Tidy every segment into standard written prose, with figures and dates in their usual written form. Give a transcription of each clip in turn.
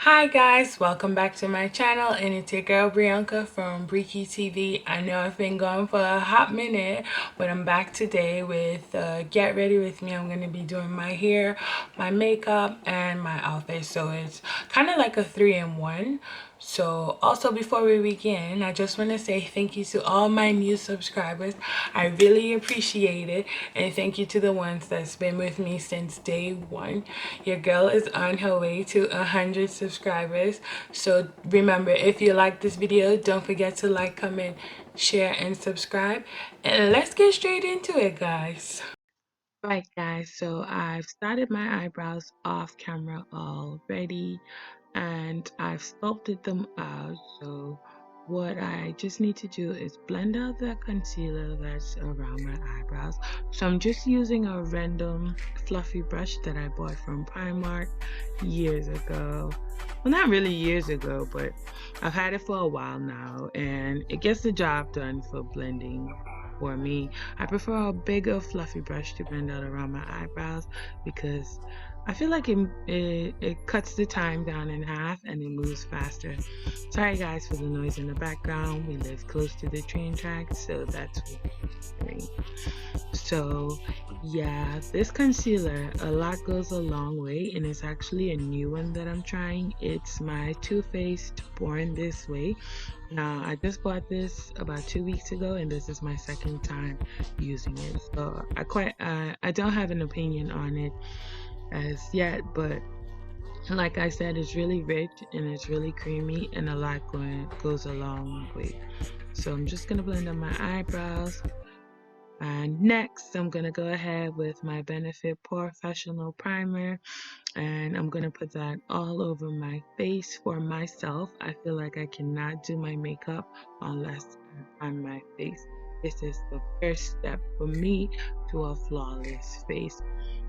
Hi guys, welcome back to my channel, and it's your girl Brianka from Breaky TV. I know I've been gone for a hot minute, but I'm back today with Get Ready With Me. I'm going to be doing my hair, my makeup, and my outfit, so it's kind of like a 3-in-1. So also, before we begin, I just want to say thank you to all my new subscribers. I really appreciate it, and thank you to the ones that's been with me since day one. Your girl is on her way to 100 subscribers. So remember, if you like this video, don't forget to like, comment, share, and subscribe. And let's get straight into it, guys. Right, guys, so I've started my eyebrows off camera already, and I've sculpted them out. So what I just need to do is blend out the concealer that's around my eyebrows. So I'm just using a random fluffy brush that I bought from Primark years ago. Well, not really years ago, but I've had it for a while now, and it gets the job done for blending for me. I prefer a bigger fluffy brush to blend out around my eyebrows because I feel like it cuts the time down in half and it moves faster. Sorry guys for the noise in the background. We live close to the train tracks, so that's what I'm doing. So yeah, this concealer, a lot goes a long way, and it's actually a new one that I'm trying. It's my Too Faced Born This Way. Now, I just bought this about 2 weeks ago, and this is my second time using it. So I don't have an opinion on it as yet, but like I said, it's really rich and it's really creamy, and a lot goes a long way. So I'm just gonna blend on my eyebrows. And next, I'm gonna go ahead with my Benefit Porefessional Primer, and I'm gonna put that all over my face for myself. I feel like I cannot do my makeup unless I'm on my face. This is the first step for me to a flawless face.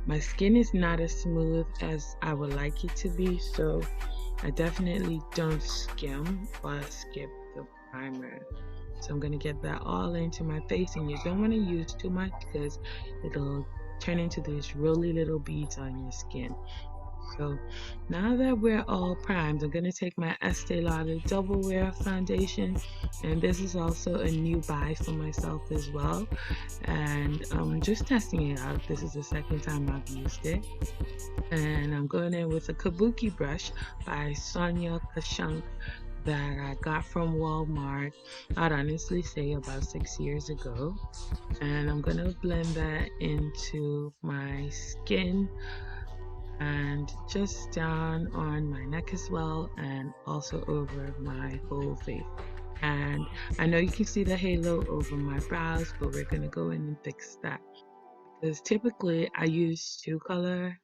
My skin is not as smooth as I would like it to be, so I definitely don't skim or skip the primer. So I'm gonna get that all into my face, and you don't want to use too much because it'll turn into these really little beads on your skin. So now that we're all primed, I'm gonna take my Estee Lauder Double Wear Foundation, and this is also a new buy for myself as well. And I'm just testing it out. This is the second time I've used it. And I'm going in with a Kabuki brush by Sonia Kashank that I got from Walmart, I'd honestly say about 6 years ago. And I'm gonna blend that into my skin and just down on my neck as well, and also over my whole face. And I know you can see the halo over my brows, but we're gonna go in and fix that because typically I use two color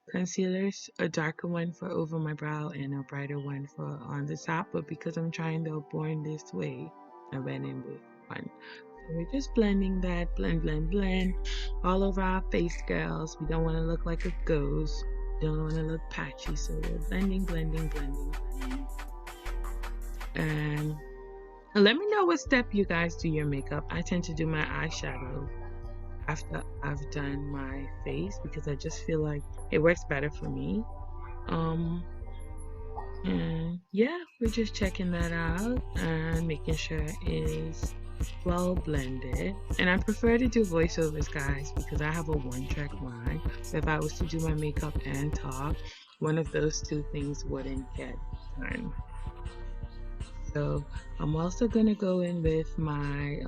concealers, a darker one for over my brow and a brighter one for on the top, but because I'm trying to born this way, I went in with one. So we're just blending that, blend all over our face, girls. We don't want to look like a ghost. We don't want to look patchy, so we're blending. And let me know what step you guys do your makeup. I tend to do my eyeshadow after I've done my face because I just feel like it works better for me. Um, and yeah, we're just checking that out and making sure it is well blended. And I prefer to do voiceovers, guys, because I have a one-track mind. So if I was to do my makeup and talk, one of those two things wouldn't get done. So I'm also gonna go in with my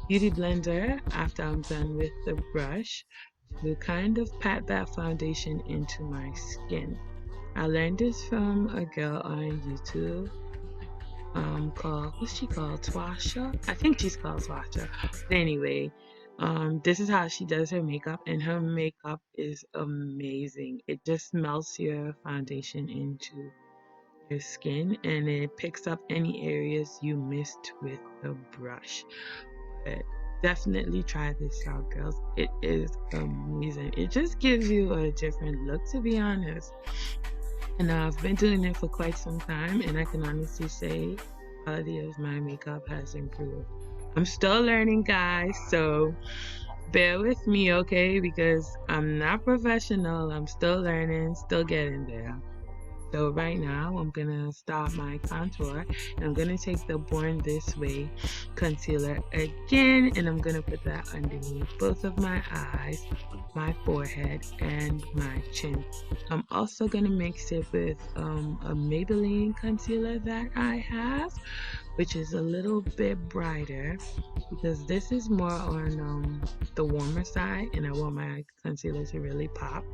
beauty blender after I'm done with the brush to kind of pat that foundation into my skin. I learned this from a girl on YouTube called, what's she called? Twasha? I think she's called Twasha. But anyway, this is how she does her makeup, and her makeup is amazing. It just melts your foundation into your skin, and it picks up any areas you missed with the brush. But definitely try this out, girls. It is amazing. It just gives you a different look, to be honest. And I've been doing it for quite some time, and I can honestly say the quality of my makeup has improved. I'm still learning, guys, so bear with me, okay? Because I'm not professional. I'm still learning, still getting there. So right now I'm gonna start my contour, and I'm gonna take the Born This Way concealer again, and I'm gonna put that underneath both of my eyes, my forehead, and my chin. I'm also gonna mix it with a Maybelline concealer that I have, which is a little bit brighter because this is more on the warmer side, and I want my concealer to really pop.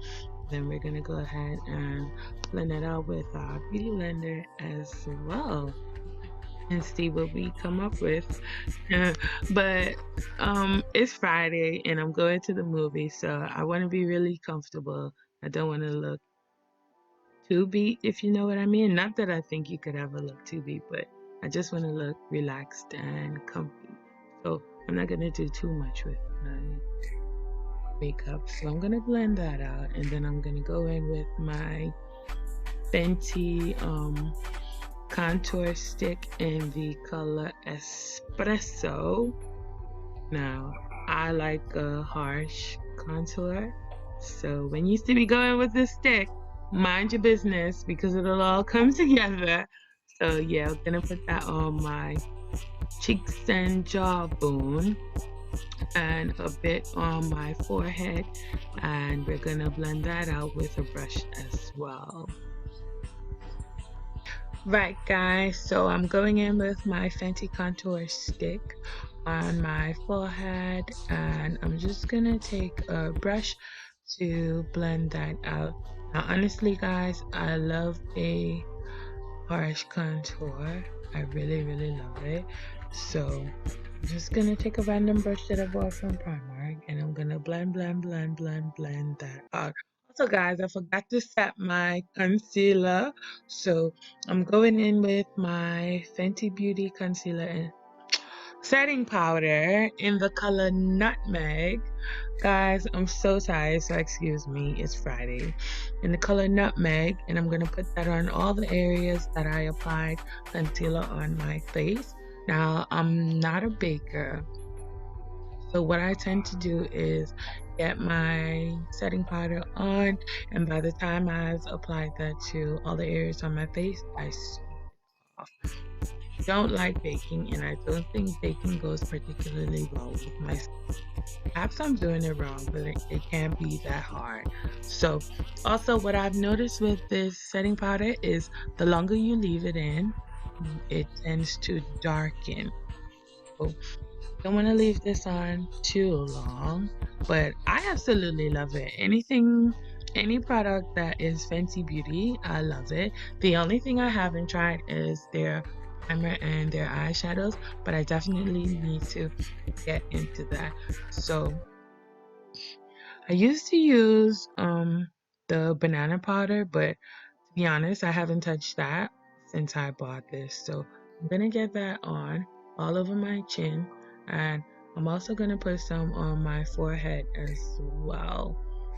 Then we're gonna go ahead and blend it out with our beauty blender as well and see what we come up with. But it's Friday and I'm going to the movie, so I want to be really comfortable. I don't want to look too beat, if you know what I mean. Not that I think you could ever look too beat, but I just want to look relaxed and comfy. So I'm not gonna do too much with my makeup. So I'm gonna blend that out, and then I'm gonna go in with my Fenty contour stick in the color Espresso. Now, I like a harsh contour, so when you see me going with this stick, mind your business because it'll all come together. So yeah, I'm gonna put that on my cheeks and jawbone and a bit on my forehead, and we're gonna blend that out with a brush as well. Right, guys, so I'm going in with my Fenty contour stick on my forehead, and I'm just gonna take a brush to blend that out. Now honestly guys, I love a harsh contour. I really love it. So I'm just gonna take a random brush that I bought from Primark, and I'm gonna blend that out. Also guys, I forgot to set my concealer. So I'm going in with my Fenty Beauty concealer and setting powder in the color Nutmeg. Guys, I'm so tired, so excuse me, it's Friday. In the color Nutmeg, and I'm going to put that on all the areas that I applied concealer on my face. Now, I'm not a baker, so what I tend to do is get my setting powder on, and by the time I've applied that to all the areas on my face, I off. Don't like baking, and I don't think baking goes particularly well with my skin. Perhaps I'm doing it wrong, but it can't be that hard. So also what I've noticed with this setting powder is the longer you leave it in, it tends to darken. So don't want to leave this on too long, but I absolutely love it. Any product that is Fenty Beauty, I love it. The only thing I haven't tried is their primer and their eyeshadows, but I definitely need to get into that. So I used to use the banana powder, but to be honest, I haven't touched that since I bought this. So I'm gonna get that on all over my chin, and I'm also gonna put some on my forehead as well.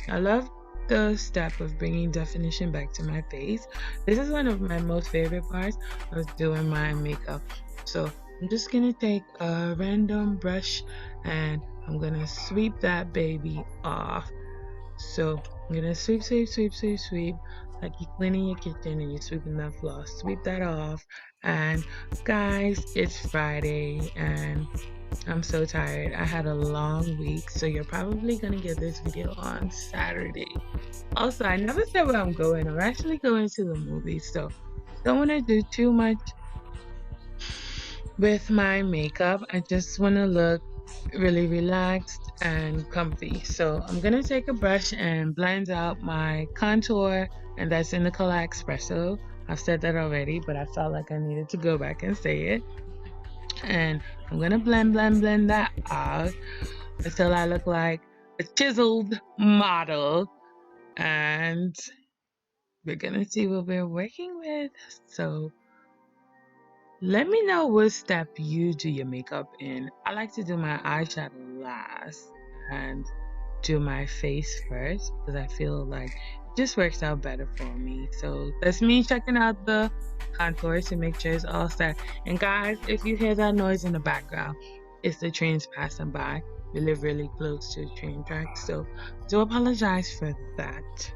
I love the step of bringing definition back to my face. This is one of my most favorite parts of doing my makeup. So I'm just gonna take a random brush and I'm gonna sweep that baby off. So I'm gonna sweep, like you're cleaning your kitchen and you're sweeping that floor. Sweep that off. And guys, it's Friday and I'm so tired. I had a long week, so you're probably gonna get this video on Saturday. Also, I never said where I'm going. I'm actually going to the movies, so don't want to do too much with my makeup. I just want to look really relaxed and comfy. So I'm going to take a brush and blend out my contour, and that's in the color Espresso. I've said that already, but I felt like I needed to go back and say it. And I'm going to blend that out until I look like a chiseled model. And we're going to see what we're working with. So let me know what step you do your makeup in. I like to do my eyeshadow last and do my face first because I feel like it just works out better for me. So that's me checking out the contour to make sure it's all set. And guys, if you hear that noise in the background, it's the trains passing by. We live really close to the train tracks, so do apologize for that.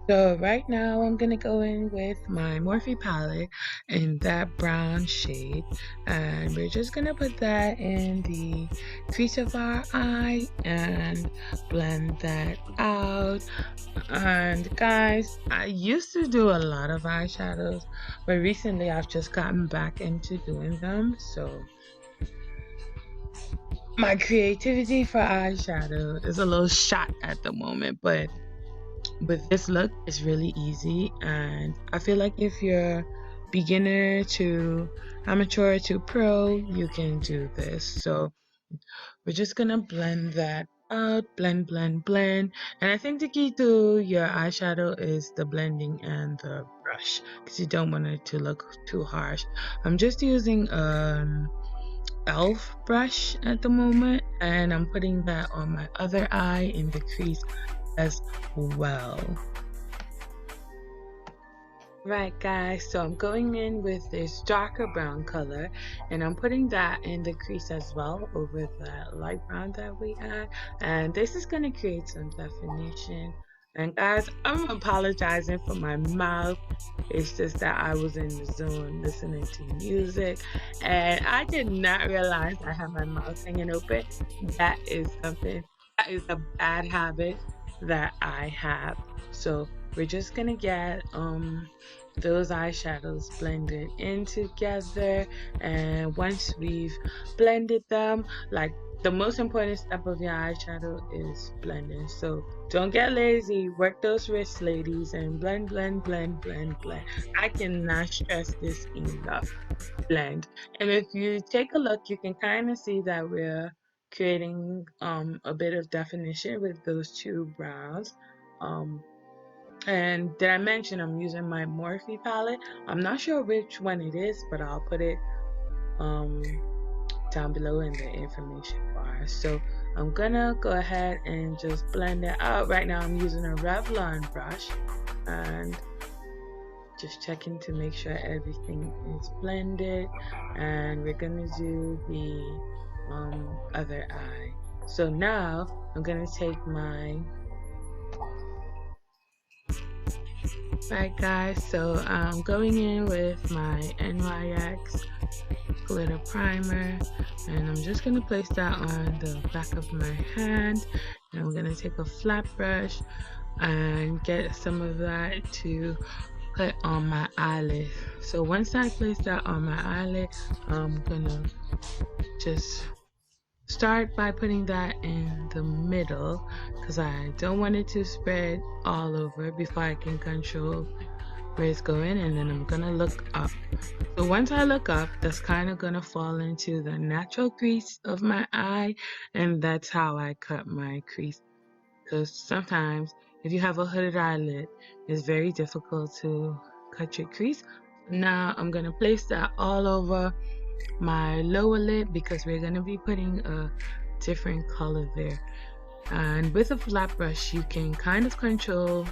So right now I'm gonna go in with my Morphe palette in that brown shade, and we're just gonna put that in the crease of our eye and blend that out. And guys, I used to do a lot of eyeshadows, but recently I've just gotten back into doing them. So my creativity for eyeshadow is a little shot at the moment, but with this look it's really easy, and I feel like if you're beginner to amateur to pro, you can do this. So we're just gonna blend that out, blend, and I think the key to your eyeshadow is the blending and the brush, because you don't want it to look too harsh. I'm just using elf brush at the moment, and I'm putting that on my other eye in the crease as well. Right guys, so I'm going in with this darker brown color, and I'm putting that in the crease as well over that light brown that we had, and this is going to create some definition. And guys, I'm apologizing for my mouth. It's just that I was in the zone listening to music, and I did not realize I had my mouth hanging open. That is a bad habit that I have. So we're just gonna get those eyeshadows blended in together, and once we've blended them, like, the most important step of your eyeshadow is blending. So don't get lazy, work those wrists, ladies, and blend. I cannot stress this enough. Blend. And if you take a look, you can kind of see that we're creating a bit of definition with those two browns. And did I mention I'm using my Morphe palette? I'm not sure which one it is, but I'll put it down below in the information bar. So I'm gonna go ahead and just blend it out. Right now I'm using a Revlon brush and just checking to make sure everything is blended, and we're gonna do the other eye. So now I'm gonna take my right guys, so I'm going in with my NYX glitter primer, and I'm just going to place that on the back of my hand, and I'm going to take a flat brush and get some of that to put on my eyelid. So once I place that on my eyelid, I'm going to just start by putting that in the middle, because I don't want it to spread all over before I can control where it's going. And then I'm gonna look up. So once I look up, that's kind of gonna fall into the natural crease of my eye, and that's how I cut my crease, because sometimes if you have a hooded eyelid, it's very difficult to cut your crease. Now I'm gonna place that all over my lower lid, because we're going to be putting a different color there. And with a flat brush, you can kind of control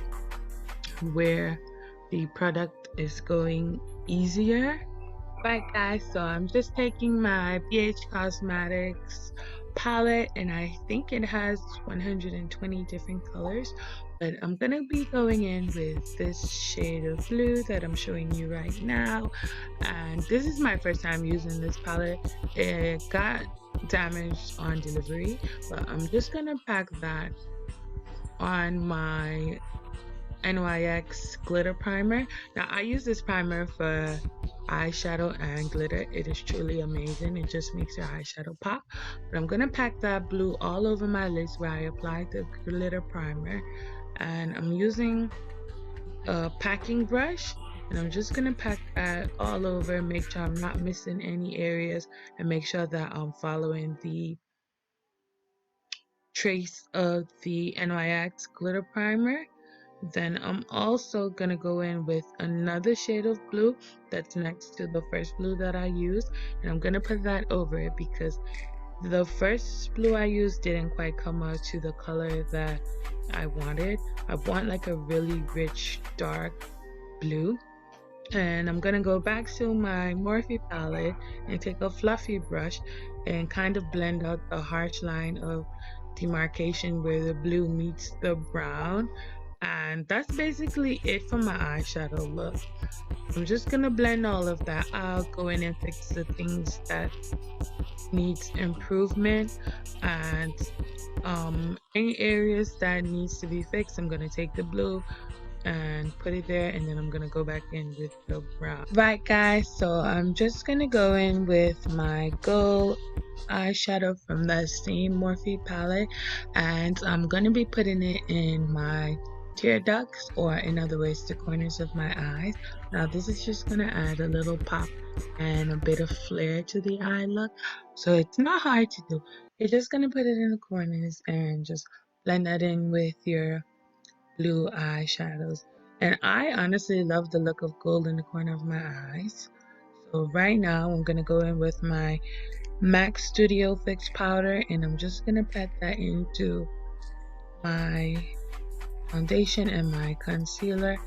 where the product is going easier. Right guys, so I'm just taking my BH Cosmetics palette, and I think it has 120 different colors, but I'm gonna be going in with this shade of blue that I'm showing you right now. And this is my first time using this palette. It got damaged on delivery, but I'm just gonna pack that on my NYX glitter primer. Now I use this primer for eyeshadow and glitter. It is truly amazing. It just makes your eyeshadow pop. But I'm gonna pack that blue all over my lids where I applied the glitter primer, and I'm using a packing brush, and I'm just gonna pack that all over, make sure I'm not missing any areas, and make sure that I'm following the trace of the NYX glitter primer. Then I'm also gonna go in with another shade of blue that's next to the first blue that I used, and I'm gonna put that over it because the first blue I used didn't quite come out to the color that I wanted. I want like a really rich dark blue. And I'm gonna go back to my Morphe palette and take a fluffy brush and kind of blend out the harsh line of demarcation where the blue meets the brown. And that's basically it for my eyeshadow look. I'm just gonna blend all of that out, go in and fix the things that needs improvement, and any areas that needs to be fixed, I'm gonna take the blue and put it there, and then I'm gonna go back in with the brown. Right guys, so I'm just gonna go in with my gold eyeshadow from the same Morphe palette, and I'm gonna be putting it in my tear ducts, or in other words the corners of my eyes. Now this is just gonna add a little pop and a bit of flair to the eye look, so it's not hard to do. You're just gonna put it in the corners and just blend that in with your blue eyeshadows. And I honestly love the look of gold in the corner of my eyes. So right now I'm going to go in with my MAC Studio Fix powder, and I'm just going to pat that into my foundation and my concealer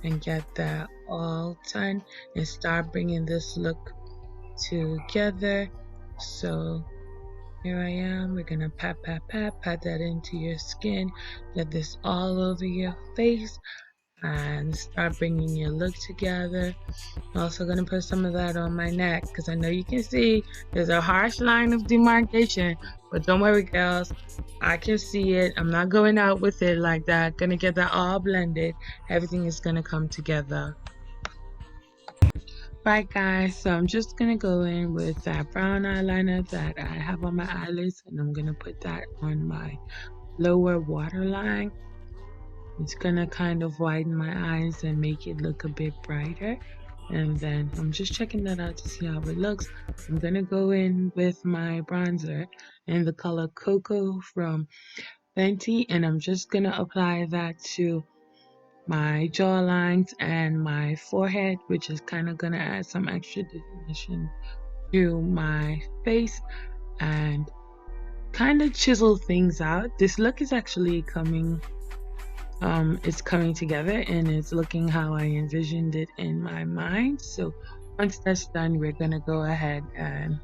and get that all done and start bringing this look together. So here I am. We're going to pat that into your skin. Get this all over your face and start bringing your look together. I'm also going to put some of that on my neck because I know you can see there's a harsh line of demarcation, but don't worry girls, I can see it. I'm not going out with it like that. Gonna get that all blended. Everything is going to come together. Right guys, so I'm just going to go in with that brown eyeliner that I have on my eyelids, and I'm going to put that on my lower waterline. It's gonna kind of widen my eyes and make it look a bit brighter. And then I'm just checking that out to see how it looks. I'm gonna go in with my bronzer in the color Cocoa from Fenty, and I'm just gonna apply that to my jawlines and my forehead, which is kind of gonna add some extra definition to my face and kind of chisel things out. This look is actually coming it's coming together and it's looking how I envisioned it in my mind. So once that's done, we're gonna go ahead and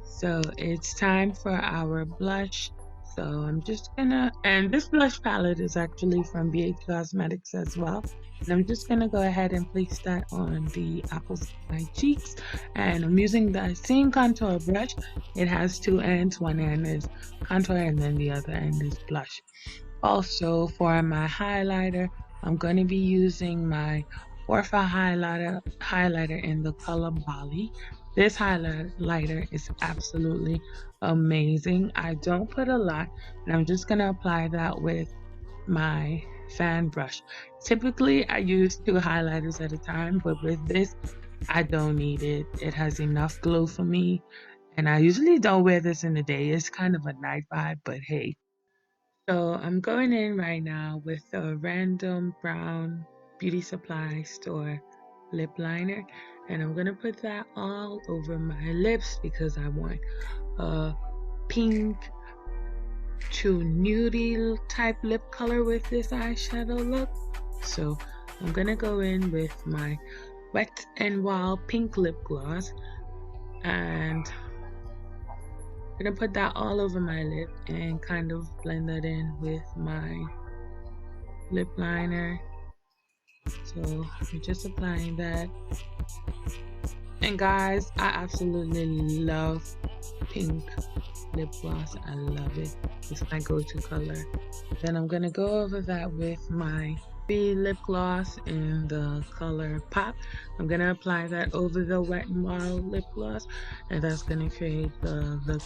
so it's time for our blush. So I'm just gonna, and this blush palette is actually from BH Cosmetics as well. And I'm just gonna go ahead and place that on the apples of my cheeks. And I'm using the same contour brush. It has two ends. One end is contour and then the other end is blush. Also, for my highlighter, I'm going to be using my Morphe highlighter in the color Bali. This highlighter is absolutely amazing. I don't put a lot, and I'm just going to apply that with my fan brush. Typically, I use two highlighters at a time, but with this, I don't need it. It has enough glow for me, and I usually don't wear this in the day. It's kind of a night vibe, but hey. So I'm going in right now with a random brown beauty supply store lip liner, and I'm gonna put that all over my lips because I want a pink to nudie type lip color with this eyeshadow look. So I'm gonna go in with my Wet n Wild pink lip gloss, and I'm gonna put that all over my lip and kind of blend that in with my lip liner. So I'm just applying that. And guys, I absolutely love pink lip gloss. I love it. It's my go-to color. Then I'm gonna go over that with my B lip gloss in the color Pop. I'm gonna apply that over the Wet n Wild lip gloss, and that's gonna create the look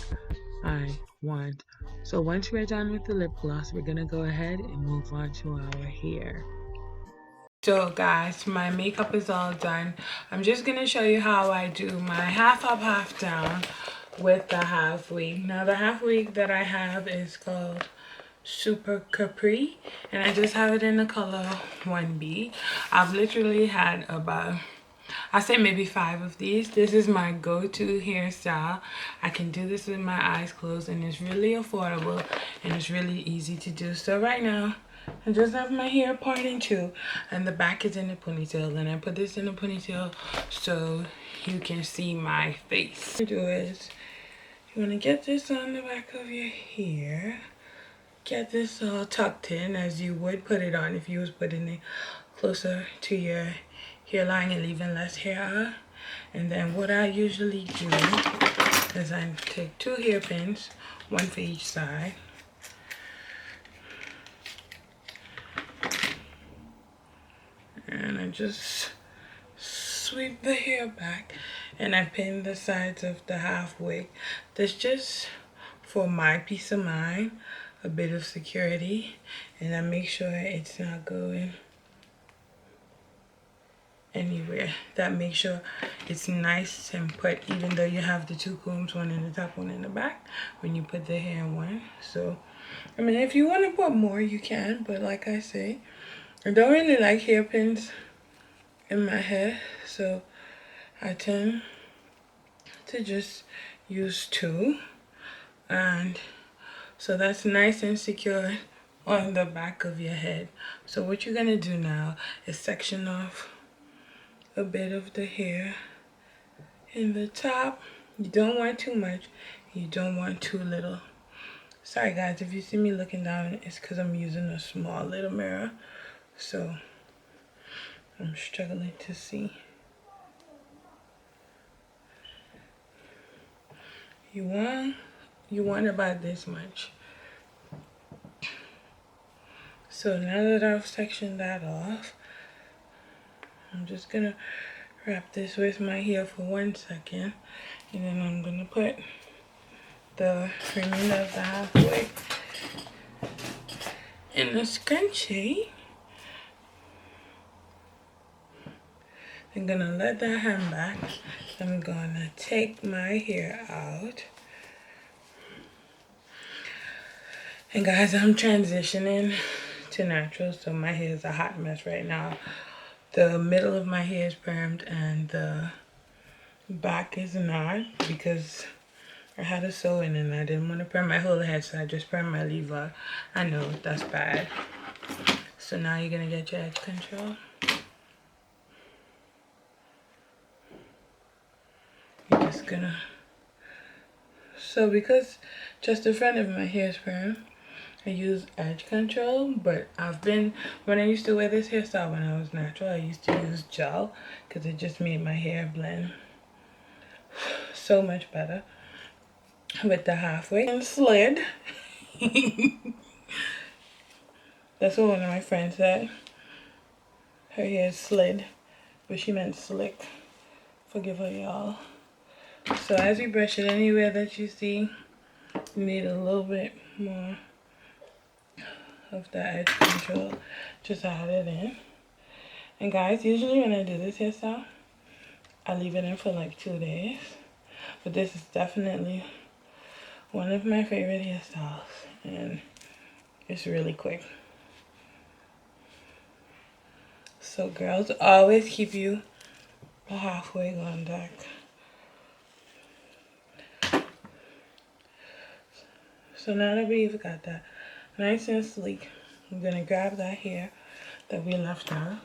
I want. So once we're done with the lip gloss, we're gonna go ahead and move on to our hair. So guys, my makeup is all done. I'm just gonna show you how I do my half up, half down with the half wig. Now the half wig that I have is called Super Capri, and I just have it in the color 1B. I've literally had about, I say maybe 5 of these. This is my go-to hairstyle. I can do this with my eyes closed, and it's really affordable and it's really easy to do. So right now I just have my hair part in two, and the back is in a ponytail, and I put this in a ponytail so you can see my face. What you do is you want to get this on the back of your hair, get this all tucked in as you would put it on if you was putting it closer to your hairline and leaving less hair out. And then what I usually do is I take 2 hairpins, one for each side. And I just sweep the hair back and I pin the sides of the half wig. That's just for my peace of mind, a bit of security, and I make sure it's not going anywhere. That makes sure it's nice and put, even though you have the 2 combs, one in the top, one in the back, when you put the hair in one. So I mean, if you want to put more you can, but like I say, I don't really like hairpins in my hair, so I tend to just use 2, and so that's nice and secure on the back of your head. So what you're gonna do now is section off a bit of the hair in the top. You don't want too much, you don't want too little. Sorry guys, if you see me looking down, it's because I'm using a small little mirror, so I'm struggling to see. You want about this much. So now that I've sectioned that off, I'm just gonna wrap this with my hair for 1 second, and then I'm gonna put the remainder of the halfway in the scrunchie. I'm gonna let that hang back. I'm gonna take my hair out. And guys, I'm transitioning to natural, so my hair is a hot mess right now. The middle of my hair is permed and the back is not, because I had a sew-in and I didn't want to perm my whole head, so I just permed my leave-out. I know, that's bad. So now you're gonna get your edge control. You're just gonna... So because just the front of my hair is permed, I use edge control, but when I used to wear this hairstyle when I was natural, I used to use gel because it just made my hair blend so much better with the halfway and slid. That's what one of my friends said. Her hair slid, but she meant slick. Forgive her, y'all. So as you brush it anywhere that you see, you need a little bit more of the edge control. Just add it in. And guys, usually when I do this hairstyle, I leave it in for like 2 days. But this is definitely one of my favorite hairstyles, and it's really quick. So girls, always keep you a halfway on deck. So now that we've got that nice and sleek, I'm gonna grab that hair that we left out.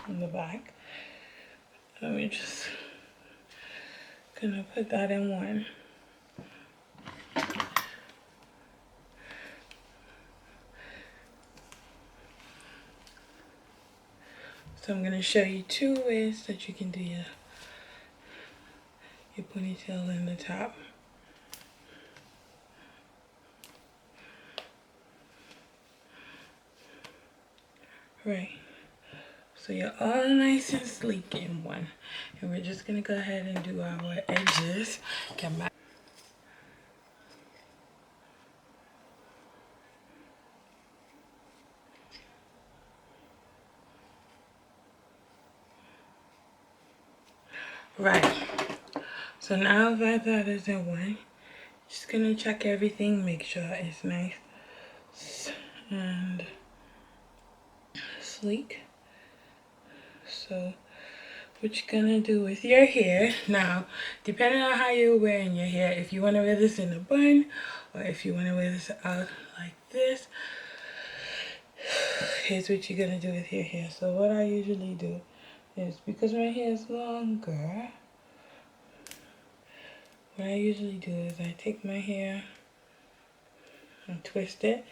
In the back. And we're just gonna put that in one. So I'm gonna show you 2 ways that you can do your ponytail in the top. Right. So you're all nice and sleek in one. And we're just gonna go ahead and do our edges. Get my right. So now that is in one, just gonna check everything, make sure it's nice and sleek. So what you're gonna do with your hair now, depending on how you're wearing your hair, if you want to wear this in a bun or if you want to wear this out like this, here's what you're gonna do with your hair. So what I usually do is, because my hair is longer, what I usually do is I take my hair and twist it.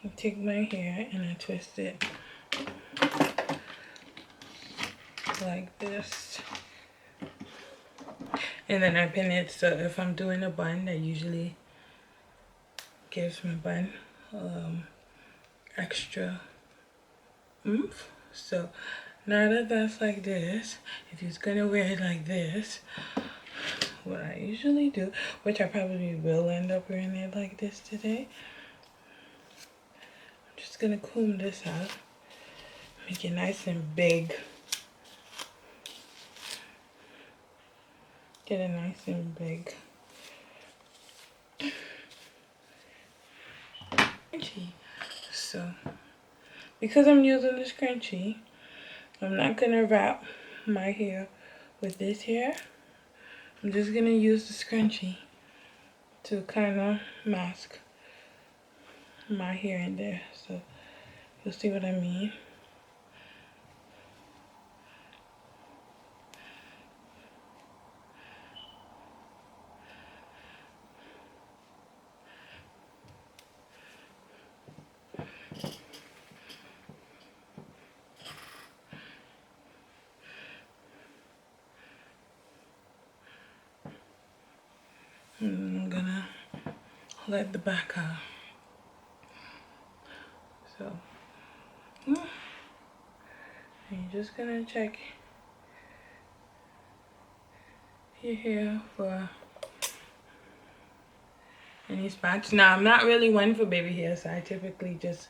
I take my hair and I twist it like this. And then I pin it, so if I'm doing a bun, that usually gives my bun extra oomph. So now that that's like this, if you're gonna wear it like this, what I usually do, which I probably will end up wearing it like this today, I'm just gonna comb this out, make it nice and big. Get it nice and big. Scrunchie. So, because I'm using the scrunchie, I'm not gonna wrap my hair with this hair. I'm just gonna use the scrunchie to kind of mask my hair in there. So, you'll see what I mean. And I'm gonna let the back out. So, you're just gonna check your hair for any spots. Now, I'm not really one for baby hair, so I typically just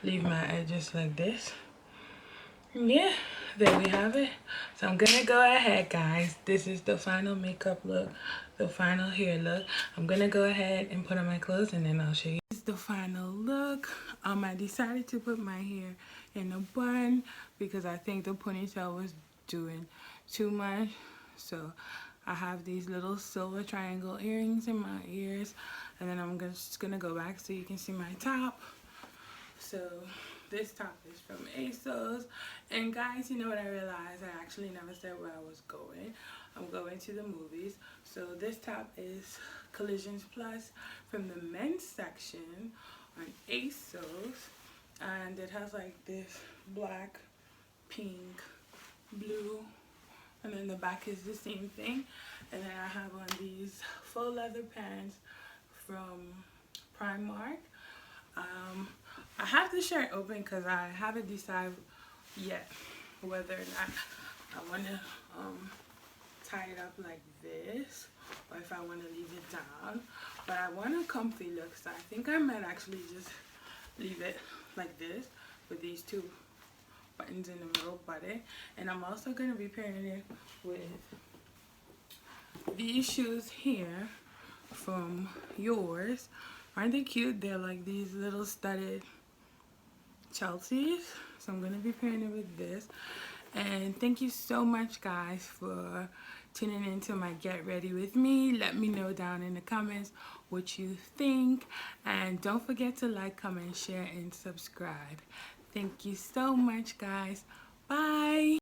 leave my edges like this. Yeah, there we have it. So I'm gonna go ahead, guys. This is the final makeup look, the final hair look. I'm gonna go ahead and put on my clothes and then I'll show you. This is the final look. I decided to put my hair in a bun because I think the ponytail was doing too much. So I have these little silver triangle earrings in my ears, and then I'm just gonna go back so you can see my top. So this top is from ASOS. And guys, you know what I realized? I actually never said where I was going. I'm going to the movies. So this top is Collisions Plus from the men's section on ASOS. And it has like this black, pink, blue, and then the back is the same thing. And then I have on these faux leather pants from Primark. I have the shirt open because I haven't decided yet whether or not I want to tie it up like this or if I want to leave it down. But I want a comfy look, so I think I might actually just leave it like this with these two buttons in the middle button. And I'm also going to be pairing it with these shoes here from Yours. Aren't they cute? They're like these little studded Chelsea's. So I'm going to be pairing it with this. And thank you so much, guys, for tuning into my Get Ready With Me. Let me know down in the comments what you think. And don't forget to like, comment, share, and subscribe. Thank you so much, guys. Bye.